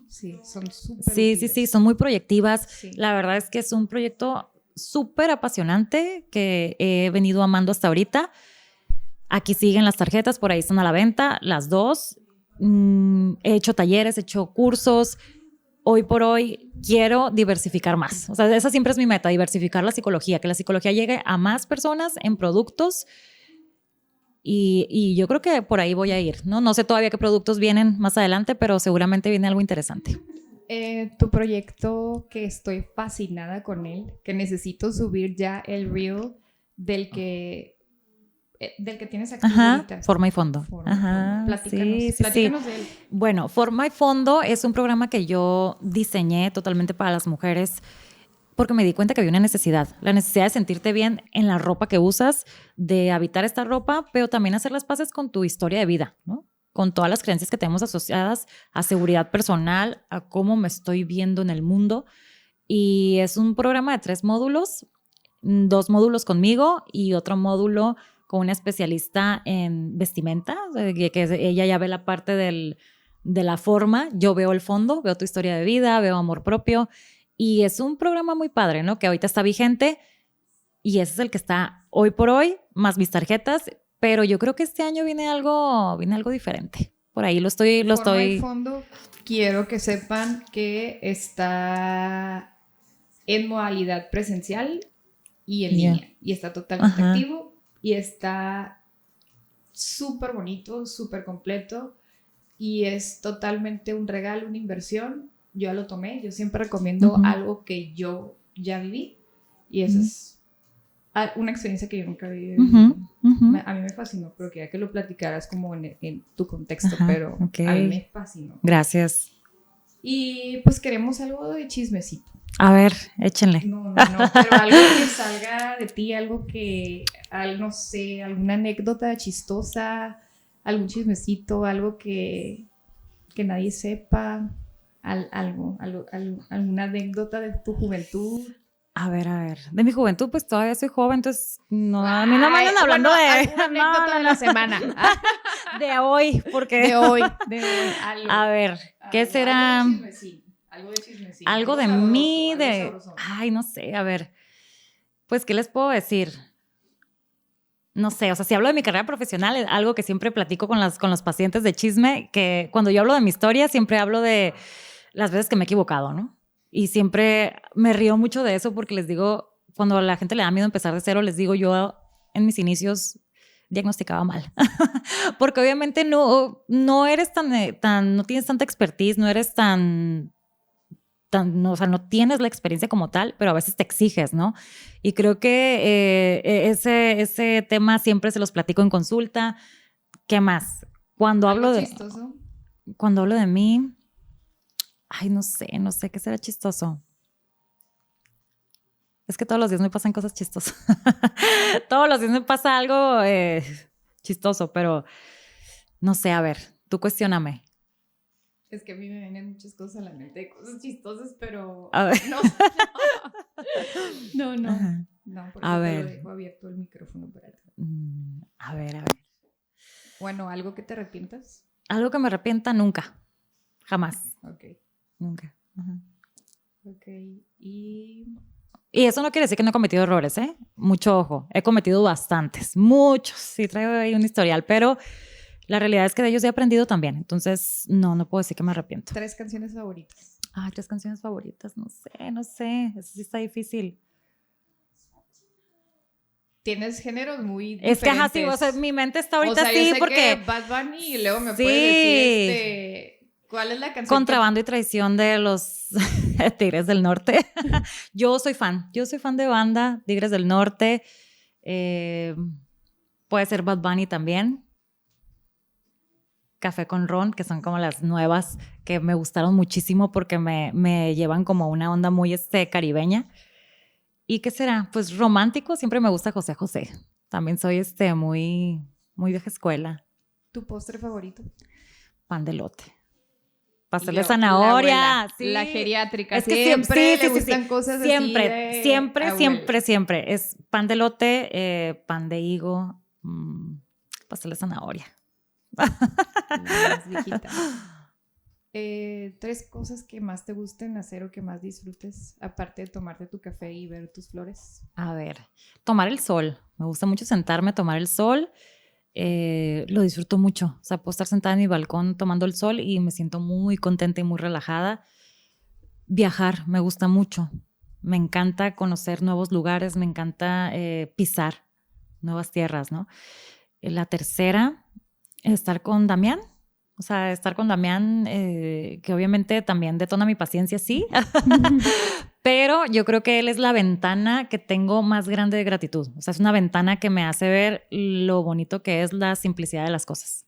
Sí, son súper sí, son muy proyectivas. Sí. La verdad es que es un proyecto súper apasionante que he venido amando hasta ahorita. Aquí siguen las tarjetas, por ahí están a la venta, las 2. He hecho talleres, he hecho cursos. Hoy por hoy quiero diversificar más. O sea, esa siempre es mi meta, diversificar la psicología, que la psicología llegue a más personas en productos y yo creo que por ahí voy a ir, ¿no? No sé todavía qué productos vienen más adelante, pero seguramente viene algo interesante. Tu proyecto, que estoy fascinada con él, que necesito subir ya el reel del que tienes aquí ahorita. Forma y Fondo. Platícanos de él. Bueno, Forma y Fondo es un programa que yo diseñé totalmente para las mujeres porque me di cuenta que había una necesidad. La necesidad de sentirte bien en la ropa que usas, de habitar esta ropa, pero también hacer las paces con tu historia de vida, ¿no? Con todas las creencias que tenemos asociadas a seguridad personal, a cómo me estoy viendo en el mundo. Y es un programa de 3 módulos. 2 módulos conmigo y otro módulo con una especialista en vestimenta, que ella ya ve la parte de la forma, yo veo el fondo, veo tu historia de vida, veo amor propio, y es un programa muy padre, ¿no? Que ahorita está vigente y ese es el que está hoy por hoy, más mis tarjetas, pero yo creo que este año viene algo diferente. Por ahí lo estoy... Forma y fondo, quiero que sepan que está en modalidad presencial y en línea, y está totalmente activo y está súper bonito, súper completo, y es totalmente un regalo, una inversión. Yo ya lo tomé, yo siempre recomiendo algo que yo ya viví, y esa es una experiencia que yo nunca viví. A mí me fascinó, pero quería que lo platicaras como en tu contexto, pero a mí me fascinó. Gracias. Y pues queremos algo de chismecito. A ver, échenle. No, pero algo que salga de ti, algo que, no sé, alguna anécdota chistosa, algún chismecito, algo que nadie sepa, alguna anécdota de tu juventud. A ver, de mi juventud, pues todavía soy joven, entonces no, a mí no me andan hablando de anécdota de la semana. De hoy, porque... De hoy, algo. A ver, ¿qué será? Algo de chismecín. Algo de sabroso, mí, ay, no sé, a ver. Pues, ¿qué les puedo decir? No sé, o sea, si hablo de mi carrera profesional, algo que siempre platico con los pacientes de chisme, que cuando yo hablo de mi historia, siempre hablo de las veces que me he equivocado, ¿no? Y siempre me río mucho de eso porque les digo, cuando a la gente le da miedo empezar de cero, les digo, yo en mis inicios diagnosticaba mal. Porque obviamente no eres tan, no tienes tanta expertise, no eres o sea, no tienes la experiencia como tal, pero a veces te exiges, ¿no? Y creo que ese tema siempre se los platico en consulta. ¿Qué más? Cuando hablo de mí, ay, no sé qué será chistoso. Es que todos los días me pasan cosas chistosas. Todos los días me pasa algo chistoso, pero no sé, a ver, tú cuestióname. Es que a mí me vienen muchas cosas a la mente, cosas chistosas, pero a ver. No, porque a ver. Te lo dejo abierto el micrófono para ti. A ver. Bueno, ¿algo que te arrepientas? Algo que me arrepienta, nunca. Jamás. Ok. Nunca. Ok, y eso no quiere decir que no he cometido errores, ¿eh? Mucho ojo. He cometido bastantes, muchos. Sí, traigo ahí un historial, pero la realidad es que de ellos he aprendido también. Entonces, no puedo decir que me arrepiento. 3 canciones favoritas. 3 canciones favoritas. No sé. Eso sí está difícil. Tienes géneros muy diferentes. Es que sí, o sea, mi mente está ahorita así, yo sé porque... que Bad Bunny, y luego me puedes decir, ¿cuál es la canción? Contrabando y traición de los Tigres del Norte. Yo soy fan de banda, Tigres del Norte. Puede ser Bad Bunny también. Café con Ron, que son como las nuevas que me gustaron muchísimo porque me llevan como una onda muy caribeña. ¿Y qué será? Pues romántico, siempre me gusta José José. También soy muy, muy vieja escuela. ¿Tu postre favorito? Pan de elote. Pastel de zanahoria. La geriátrica. Es que siempre le gustan cosas así. Siempre. Es pan de elote, pan de higo, pastel de zanahoria. Más viejita. 3 cosas que más te gusten hacer o que más disfrutes, aparte de tomarte tu café y ver tus flores. A ver, tomar el sol. Me gusta mucho sentarme a tomar el sol. Lo disfruto mucho. O sea, puedo estar sentada en mi balcón tomando el sol y me siento muy contenta y muy relajada. Viajar me gusta mucho. Me encanta conocer nuevos lugares, me encanta pisar nuevas tierras, ¿no? La tercera, estar con Damián. O sea, estar con Damián, que obviamente también detona mi paciencia, sí. Pero yo creo que él es la ventana que tengo más grande de gratitud. O sea, es una ventana que me hace ver lo bonito que es la simplicidad de las cosas.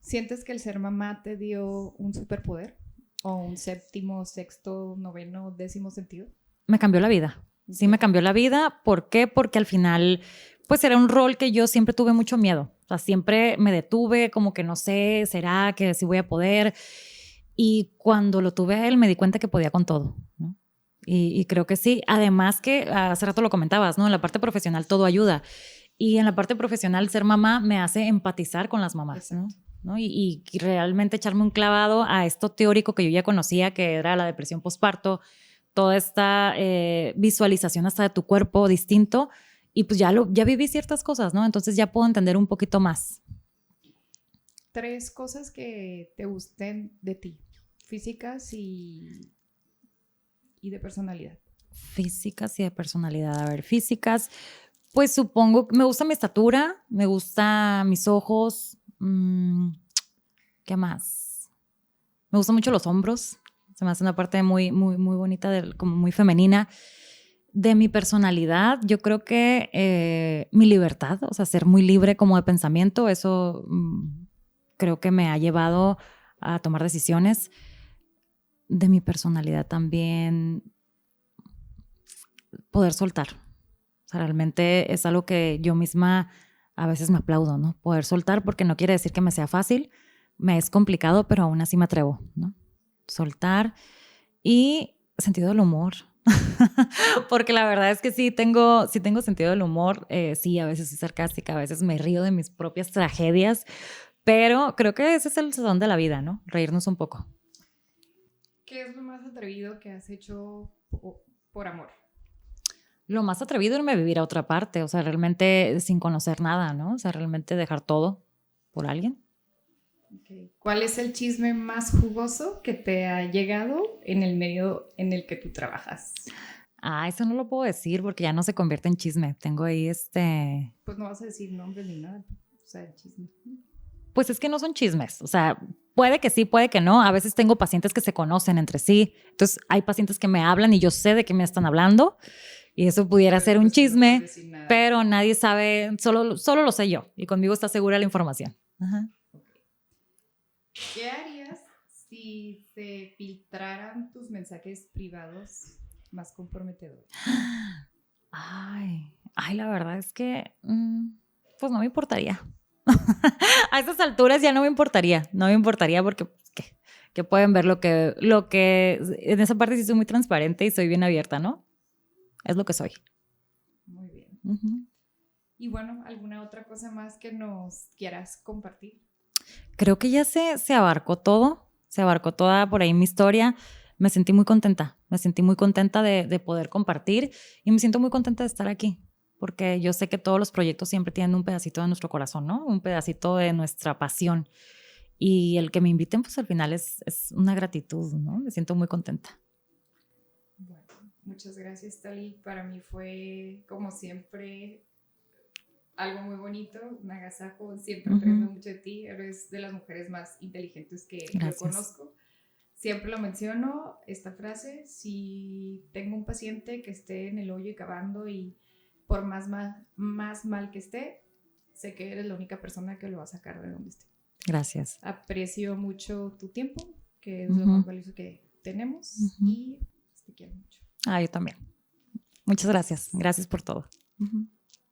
¿Sientes que el ser mamá te dio un superpoder? ¿O un 7º, 6º, 9º, 10º sentido? Me cambió la vida. Sí, me cambió la vida. ¿Por qué? Porque al final, pues era un rol que yo siempre tuve mucho miedo. O sea, siempre me detuve, como que no sé, ¿será que sí voy a poder? Y cuando lo tuve a él, me di cuenta que podía con todo, ¿no? Y creo que sí. Además que hace rato lo comentabas, ¿no? En la parte profesional todo ayuda. Y en la parte profesional ser mamá me hace empatizar con las mamás, ¿no? ¿No? Y realmente echarme un clavado a esto teórico que yo ya conocía, que era la depresión postparto, toda esta visualización hasta de tu cuerpo distinto. Y pues ya viví ciertas cosas, ¿no? Entonces ya puedo entender un poquito más. 3 cosas que te gusten de ti, físicas y de personalidad. Físicas y de personalidad. A ver, físicas, pues supongo que me gusta mi estatura, me gusta mis ojos. ¿Qué más? Me gustan mucho los hombros. Se me hace una parte muy, muy, muy bonita, como muy femenina. De mi personalidad, yo creo que mi libertad, o sea, ser muy libre como de pensamiento, eso creo que me ha llevado a tomar decisiones. De mi personalidad también, poder soltar. O sea, realmente es algo que yo misma a veces me aplaudo, ¿no? Poder soltar, porque no quiere decir que me sea fácil, me es complicado, pero aún así me atrevo, ¿no? Soltar y sentido del humor. Porque la verdad es que sí tengo sentido del humor. Sí, a veces soy sarcástica, a veces me río de mis propias tragedias, pero creo que ese es el sazón de la vida, ¿no? Reírnos un poco. ¿Qué es lo más atrevido que has hecho por amor? Lo más atrevido es irme a vivir a otra parte, o sea, realmente sin conocer nada, ¿no? O sea, realmente dejar todo por alguien. Okay. ¿Cuál es el chisme más jugoso que te ha llegado en el medio en el que tú trabajas? Eso no lo puedo decir porque ya no se convierte en chisme. Tengo ahí Pues no vas a decir nombres ni nada, o sea, el chisme. Pues es que no son chismes, o sea, puede que sí, puede que no. A veces tengo pacientes que se conocen entre sí, entonces hay pacientes que me hablan y yo sé de qué me están hablando y eso pudiera ser un chisme, no pero nadie sabe, solo lo sé yo y conmigo está segura la información. Ajá. ¿Qué harías si se filtraran tus mensajes privados más comprometedores? La verdad es que pues no me importaría. A estas alturas ya no me importaría porque pues, que pueden ver lo que en esa parte sí soy muy transparente y soy bien abierta, ¿no? Es lo que soy. Muy bien. Uh-huh. Y bueno, ¿alguna otra cosa más que nos quieras compartir? Creo que ya se abarcó todo, se abarcó toda por ahí mi historia. Me sentí muy contenta de poder compartir y me siento muy contenta de estar aquí. Porque yo sé que todos los proyectos siempre tienen un pedacito de nuestro corazón, ¿no? Un pedacito de nuestra pasión. Y el que me inviten, pues al final es una gratitud, ¿no? Me siento muy contenta. Bueno, muchas gracias, Tali. Para mí fue, como siempre, algo muy bonito, un agasajo. Siempre aprendo mucho de ti. Eres de las mujeres más inteligentes que yo conozco. Siempre lo menciono, esta frase: si tengo un paciente que esté en el hoyo y cavando y por más mal que esté, sé que eres la única persona que lo va a sacar de donde esté. Gracias. Aprecio mucho tu tiempo, que es lo más valioso que tenemos, y te quiero mucho. Yo también. Muchas gracias. Gracias por todo.